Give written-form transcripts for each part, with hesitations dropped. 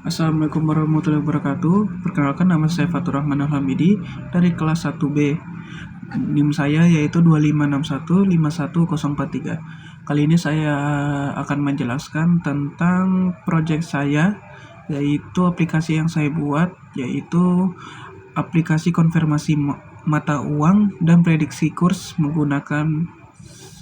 Assalamualaikum warahmatullahi wabarakatuh. Perkenalkan, nama saya Fatur Rahman Alhamidi dari kelas 1B. NIM saya yaitu 25615143. Kali ini saya akan menjelaskan tentang proyek saya, yaitu aplikasi yang saya buat, yaitu aplikasi konfirmasi mata uang dan prediksi kurs menggunakan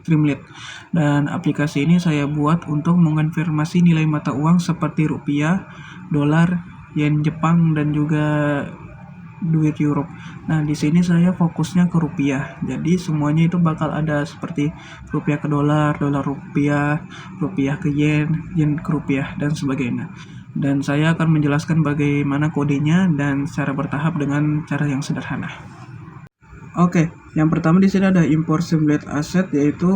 Streamlit. Dan aplikasi ini saya buat untuk mengonfirmasi nilai mata uang seperti rupiah, dolar, yen Jepang, dan juga duit Euro. Nah, di sini saya fokusnya ke rupiah. Jadi semuanya itu bakal ada seperti rupiah ke dolar, dolar rupiah, rupiah ke yen, yen ke rupiah, dan sebagainya. Dan saya akan menjelaskan bagaimana kodenya dan secara bertahap dengan cara yang sederhana. Oke, yang pertama di sini ada import Streamlit asset, yaitu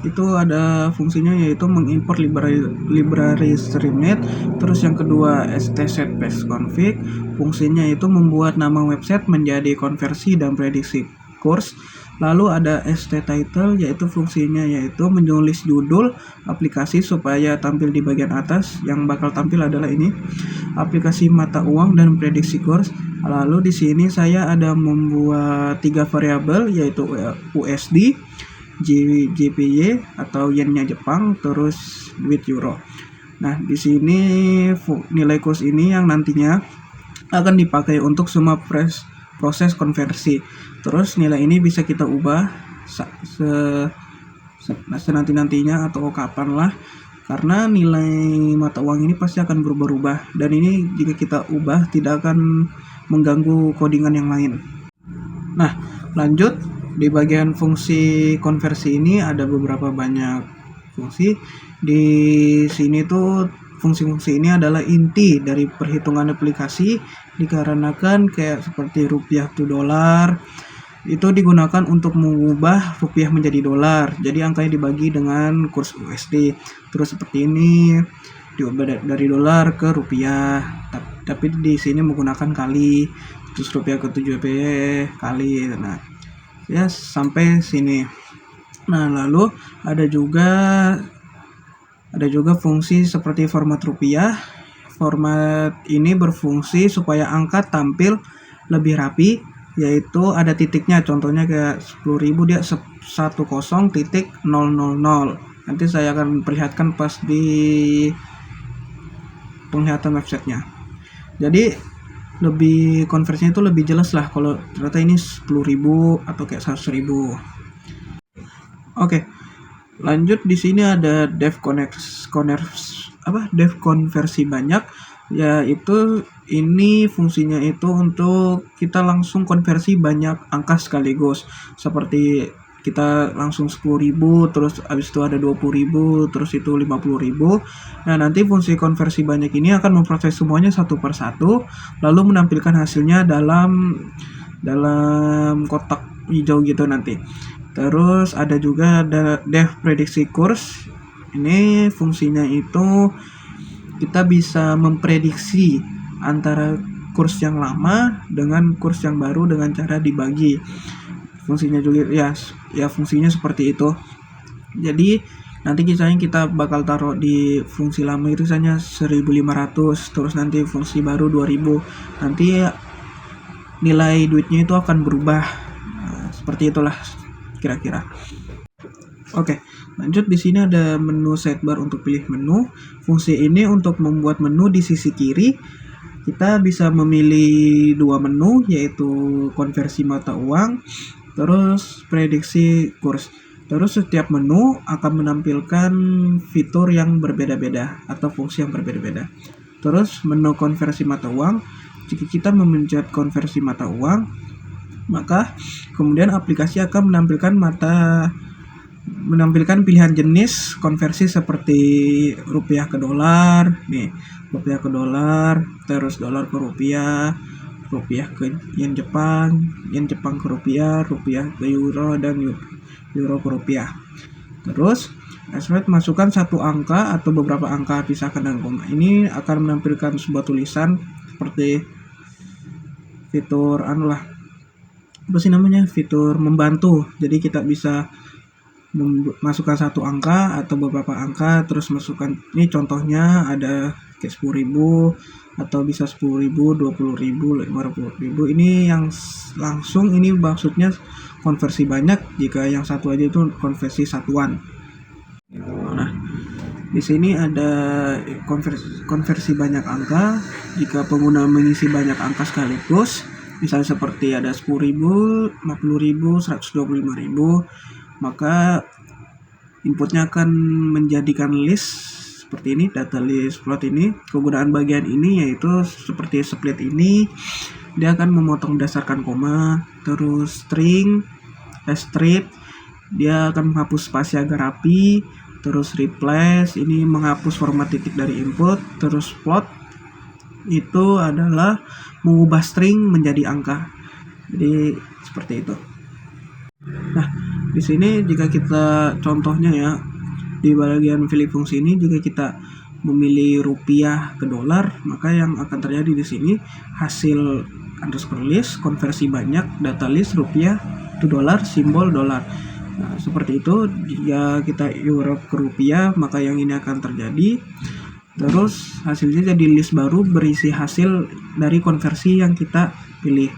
itu ada fungsinya yaitu mengimport library Streamlit. Terus yang kedua stset paste config, fungsinya itu membuat nama website menjadi konversi dan prediksi kurs. Lalu ada sttitle, yaitu fungsinya yaitu menulis judul aplikasi supaya tampil di bagian atas. Yang bakal tampil adalah ini, aplikasi mata uang dan prediksi kurs. Lalu di sini saya ada membuat 3 variabel, yaitu USD, JPY atau yennya Jepang, terus duit Euro. Nah, di sini nilai kurs ini yang nantinya akan dipakai untuk semua proses konversi. Terus nilai ini bisa kita ubah senanti-nantinya atau kapan lah, karena nilai mata uang ini pasti akan berubah-ubah, dan ini jika kita ubah tidak akan mengganggu codingan yang lain. Nah, lanjut di bagian fungsi konversi ini ada beberapa banyak fungsi. Di sini tuh fungsi-fungsi ini adalah inti dari perhitungan aplikasi, dikarenakan kayak seperti rupiah to dolar itu digunakan untuk mengubah rupiah menjadi dolar. Jadi angkanya dibagi dengan kurs USD. Terus seperti ini diubah dari dolar ke rupiah. Tapi di sini menggunakan kali, terus rupiah ke 7p kali. Nah, ya sampai sini. Nah, lalu ada juga fungsi seperti format rupiah. Format ini berfungsi supaya angka tampil lebih rapi, yaitu ada titiknya, contohnya kayak 10.000 dia 10.000. Nanti saya akan perlihatkan pas di penglihatan websitenya. Jadi lebih konversinya itu lebih jelas lah kalau ternyata ini 10.000 atau kayak 100.000. Oke, lanjut di sini ada dev konversi banyak, yaitu ini fungsinya itu untuk kita langsung konversi banyak angka sekaligus, seperti kita langsung 10.000, terus habis itu ada 20.000, terus itu 50.000. Nah, nanti fungsi konversi banyak ini akan memproses semuanya satu per satu, lalu menampilkan hasilnya dalam kotak hijau gitu nanti. Terus ada juga dev prediksi kurs. Ini fungsinya itu kita bisa memprediksi antara kurs yang lama dengan kurs yang baru dengan cara dibagi. Fungsinya juga ya fungsinya seperti itu. Jadi nanti misalnya kita bakal taruh di fungsi lama itu misalnya 1.500, terus nanti fungsi baru 2.000. Nanti nilai duitnya itu akan berubah. Nah, seperti itulah kira-kira. Oke, lanjut di sini ada menu sidebar untuk pilih menu. Fungsi ini untuk membuat menu di sisi kiri. Kita bisa memilih 2 menu, yaitu konversi mata uang, terus prediksi kurs. Terus setiap menu akan menampilkan fitur yang berbeda-beda atau fungsi yang berbeda-beda. Terus menu konversi mata uang, jika kita memencet konversi mata uang, maka kemudian aplikasi akan menampilkan pilihan jenis konversi seperti rupiah ke dolar, nih, rupiah ke dolar, terus dolar ke rupiah, rupiah ke yen Jepang ke rupiah, rupiah ke euro, dan euro ke rupiah. Terus masukkan satu angka atau beberapa angka, pisahkan dengan koma. Ini akan menampilkan sebuah tulisan seperti fitur fitur membantu. Jadi kita bisa masukkan satu angka atau beberapa angka, terus masukkan, ini contohnya ada kayak 10.000 atau bisa 10.000, 20.000, 50.000. Ini yang langsung, ini maksudnya konversi banyak. Jika yang satu aja itu konversi satuan. Nah, di sini ada konversi banyak angka. Jika pengguna mengisi banyak angka sekaligus, misalnya seperti ada 10.000, 50.000, 125.000, maka inputnya akan menjadikan list seperti ini, data list float ini. Kegunaan bagian ini yaitu seperti split ini, dia akan memotong berdasarkan koma, terus string, strip, dia akan menghapus spasi agar rapi, terus replace, ini menghapus format titik dari input, terus float itu adalah mengubah string menjadi angka. Jadi seperti itu. Nah, di sini jika kita contohnya ya, di bagian pilih fungsi ini jika kita memilih rupiah ke dolar, maka yang akan terjadi di sini hasil underscore list, konversi banyak, data list rupiah to dolar, simbol dolar. Nah, seperti itu. Jika kita euro ke rupiah, maka yang ini akan terjadi. Terus hasilnya jadi list baru berisi hasil dari konversi yang kita pilih.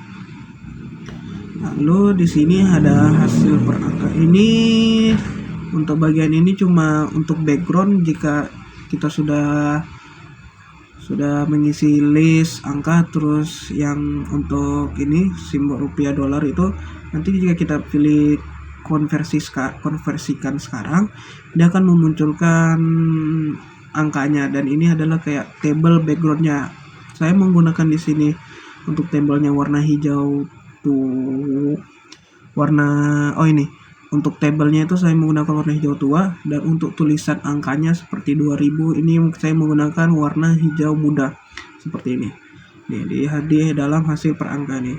Lalu di sini ada hasil per angka. Ini untuk bagian ini cuma untuk background. Jika kita sudah mengisi list angka, terus yang untuk ini simbol rupiah dolar itu nanti jika kita pilih konversikan sekarang, dia akan memunculkan angkanya, dan ini adalah kayak table backgroundnya. Saya menggunakan di sini untuk tabelnya warna hijau tuh, ini untuk tabelnya itu saya menggunakan warna hijau tua, dan untuk tulisan angkanya seperti 2000 ini saya menggunakan warna hijau muda seperti ini. Nih, di dalam hasil per angka nih.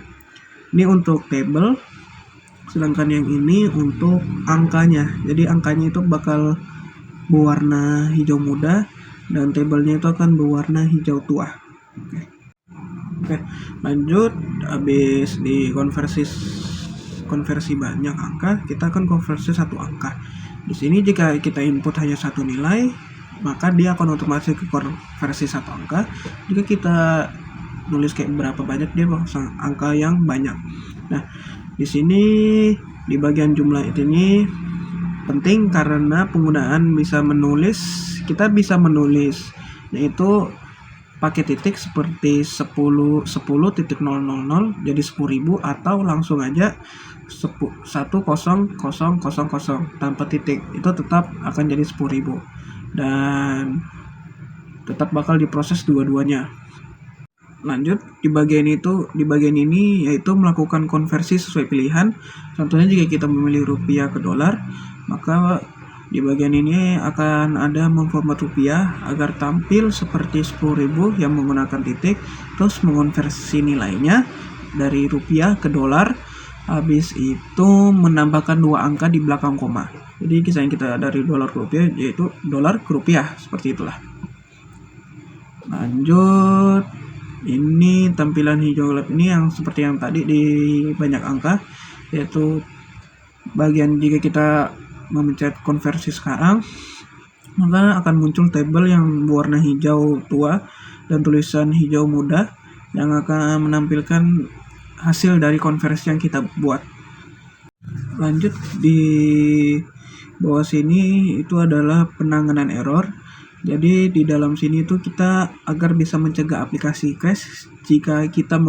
Ini untuk tabel, sedangkan yang ini untuk angkanya. Jadi angkanya itu bakal berwarna hijau muda dan tabelnya itu akan berwarna hijau tua. Oke, lanjut. Habis di konversi banyak angka, kita akan konversi satu angka. Di sini jika kita input hanya satu nilai, maka dia akan otomatis ke konversi satu angka. Jika kita nulis kayak berapa banyak, dia bakal angka yang banyak. Nah, di sini di bagian jumlah ini penting karena penggunaan kita bisa menulis yaitu pakai titik seperti 10.000 jadi 10.000, atau langsung aja 10.000 tanpa titik, itu tetap akan jadi 10.000 dan tetap bakal diproses dua-duanya. Lanjut di bagian ini yaitu melakukan konversi sesuai pilihan. Contohnya jika kita memilih rupiah ke dolar, maka di bagian ini akan ada memformat rupiah agar tampil seperti 10.000 yang menggunakan titik, terus mengonversi nilainya dari rupiah ke dolar. Habis itu menambahkan 2 angka di belakang koma. Jadi kisahnya kita dari dolar ke rupiah, yaitu dolar ke rupiah, seperti itulah. Lanjut, ini tampilan hijau gelap ini yang seperti yang tadi di banyak angka, yaitu bagian jika kita memencet konversi sekarang, maka akan muncul tabel yang berwarna hijau tua dan tulisan hijau muda yang akan menampilkan hasil dari konversi yang kita buat. Lanjut di bawah sini itu adalah penanganan error. Jadi di dalam sini itu kita agar bisa mencegah aplikasi crash jika kita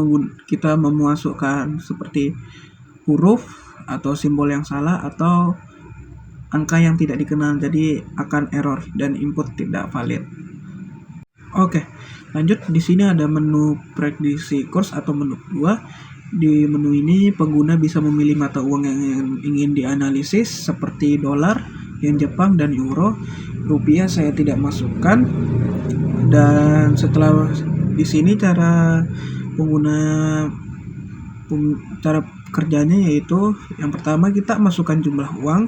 memasukkan seperti huruf atau simbol yang salah atau angka yang tidak dikenal, jadi akan error dan input tidak valid. Oke, lanjut. Di sini ada menu prediksi kurs atau menu 2. Di menu ini pengguna bisa memilih mata uang yang ingin dianalisis seperti dolar, yen Jepang, dan euro. Rupiah saya tidak masukkan. Dan setelah di sini cara kerjanya yaitu yang pertama kita masukkan jumlah uang,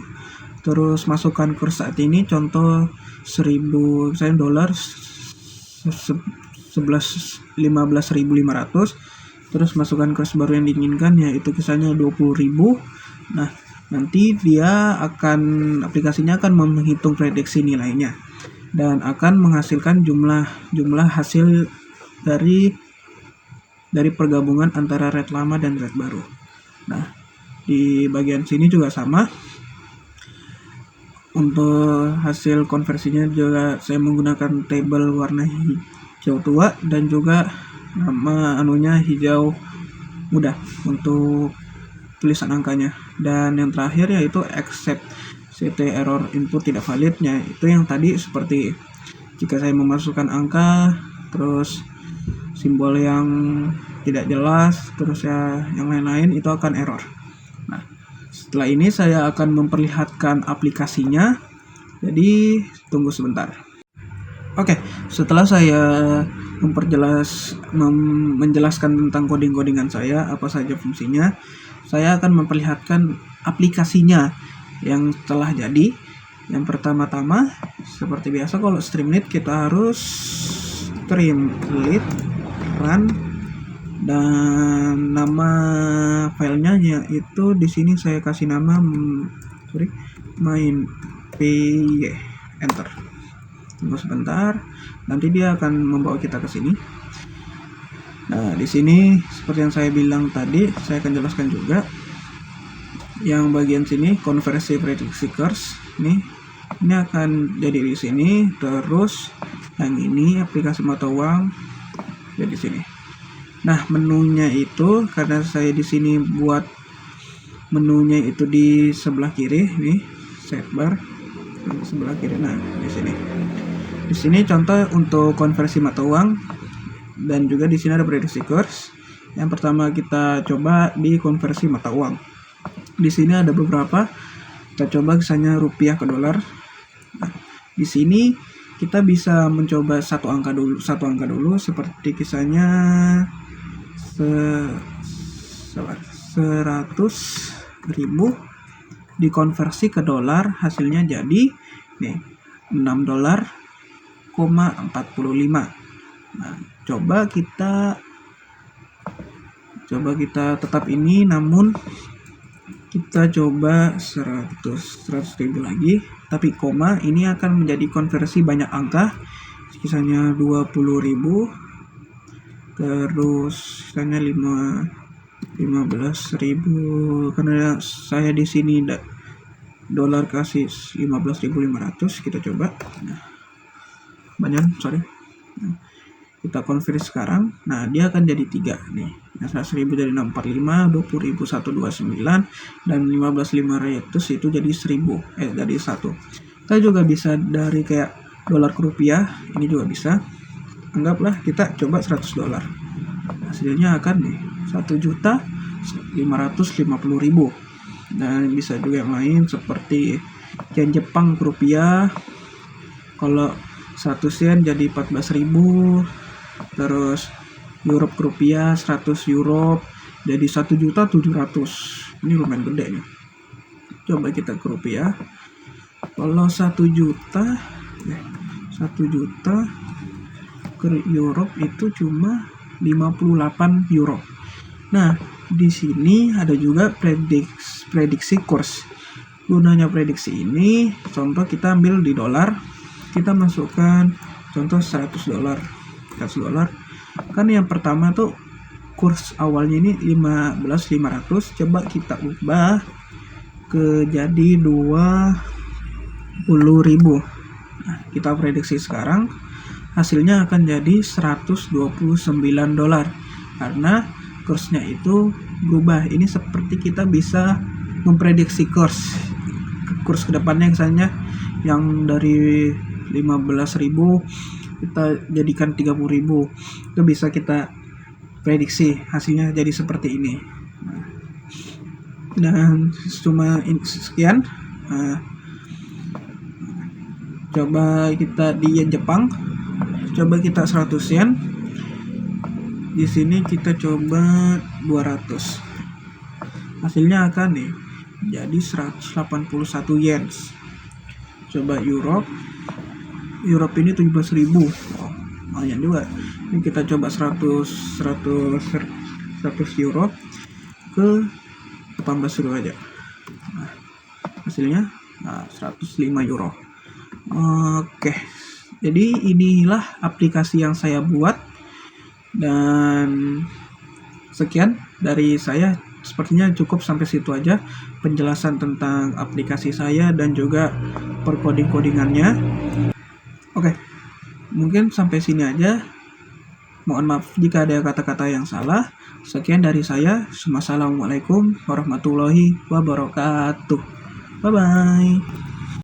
terus masukkan kurs saat ini, contoh 1.000 misalnya dolar 15.500, terus masukkan kurs baru yang diinginkan yaitu kisahnya 20.000. Nah, nanti aplikasinya akan menghitung prediksi nilainya. dan akan menghasilkan jumlah hasil dari pergabungan antara red lama dan red baru. Nah, di bagian sini juga sama. Untuk hasil konversinya juga saya menggunakan tabel warna hijau tua dan juga nama anunya hijau muda untuk tulisan angkanya. Dan yang terakhir yaitu except CT error input tidak validnya, itu yang tadi seperti jika saya memasukkan angka terus simbol yang tidak jelas terus ya yang lain-lain itu akan error. Nah, setelah ini saya akan memperlihatkan aplikasinya, jadi tunggu sebentar. Oke, setelah saya menjelaskan tentang coding-codingan saya, apa saja fungsinya, saya akan memperlihatkan aplikasinya yang telah jadi. Yang pertama-tama, seperti biasa kalau Streamlit kita harus Streamlit run, dan nama filenya yaitu di sini saya kasih nama main py, enter. Tunggu sebentar, nanti dia akan membawa kita ke sini. Nah, di sini seperti yang saya bilang tadi, saya akan jelaskan juga. Yang bagian sini konversi prediksi kurs, ini akan jadi di sini. Terus yang ini aplikasi mata uang jadi di sini. Nah, menunya itu karena saya di sini buat menunya itu di sebelah kiri, nih sidebar di sebelah kiri. Nah, di sini. Di sini contoh untuk konversi mata uang dan juga di sini ada prediksi kurs. Yang pertama kita coba di konversi mata uang. Di sini ada beberapa. Kita coba misalnya rupiah ke dolar. Nah, di sini kita bisa mencoba satu angka dulu seperti kisahnya 100.000 dikonversi ke dolar, hasilnya jadi nih $6.45. Nah, coba kita tetap ini, namun kita coba 100.000 lagi, tapi koma ini akan menjadi konversi banyak angka, kisahnya 20.000, terus kisahnya 15.000 karena saya di sini dolar kasih 15.500. Kita coba. Nah, banyak, sorry. Nah, kita konversi sekarang. Nah, dia akan jadi 3 nih. Yang 100.000 jadi 645, 20.000 129, dan 15.500 itu jadi 1.000. Jadi 1. Kita juga bisa dari kayak dolar ke rupiah, ini juga bisa. Anggaplah kita coba $100. Hasilnya akan nih 1.550.000. Dan bisa juga yang lain seperti yen Jepang ke rupiah. Kalau 100 yen jadi 14.000. Terus Europe ke rupiah 100 Europe jadi 1.700.000. Ini lumayan gede nih. Coba kita ke rupiah. Kalau 1 juta ke Europe itu cuma 58 euro. Nah, di sini ada juga prediksi kurs. Gunanya prediksi ini, contoh kita ambil di dolar, kita masukkan contoh $100. Kan yang pertama tuh kurs awalnya ini 15.500, coba kita ubah ke jadi 20.000. Nah, kita prediksi sekarang hasilnya akan jadi $129 karena kursnya itu berubah. Ini seperti kita bisa memprediksi kurs kedepannya, misalnya yang dari 15.000 kita jadikan 30.000, itu bisa kita prediksi hasilnya jadi seperti ini. Dan cuma sekian. Coba kita di yen Jepang, coba kita 100 yen. Di sini kita coba 200. Hasilnya akan nih jadi 181 yen. Coba Europe ini 17.000. Oh, lumayan juga. Ini kita coba 100 euro ke 18.000 aja. Nah, hasilnya 105 euro. Oke, Jadi inilah aplikasi yang saya buat, dan sekian dari saya. Sepertinya cukup sampai situ aja penjelasan tentang aplikasi saya dan juga perkoding-kodingannya. Oke, mungkin sampai sini aja. Mohon maaf jika ada kata-kata yang salah. Sekian dari saya. Wassalamualaikum warahmatullahi wabarakatuh. Bye-bye.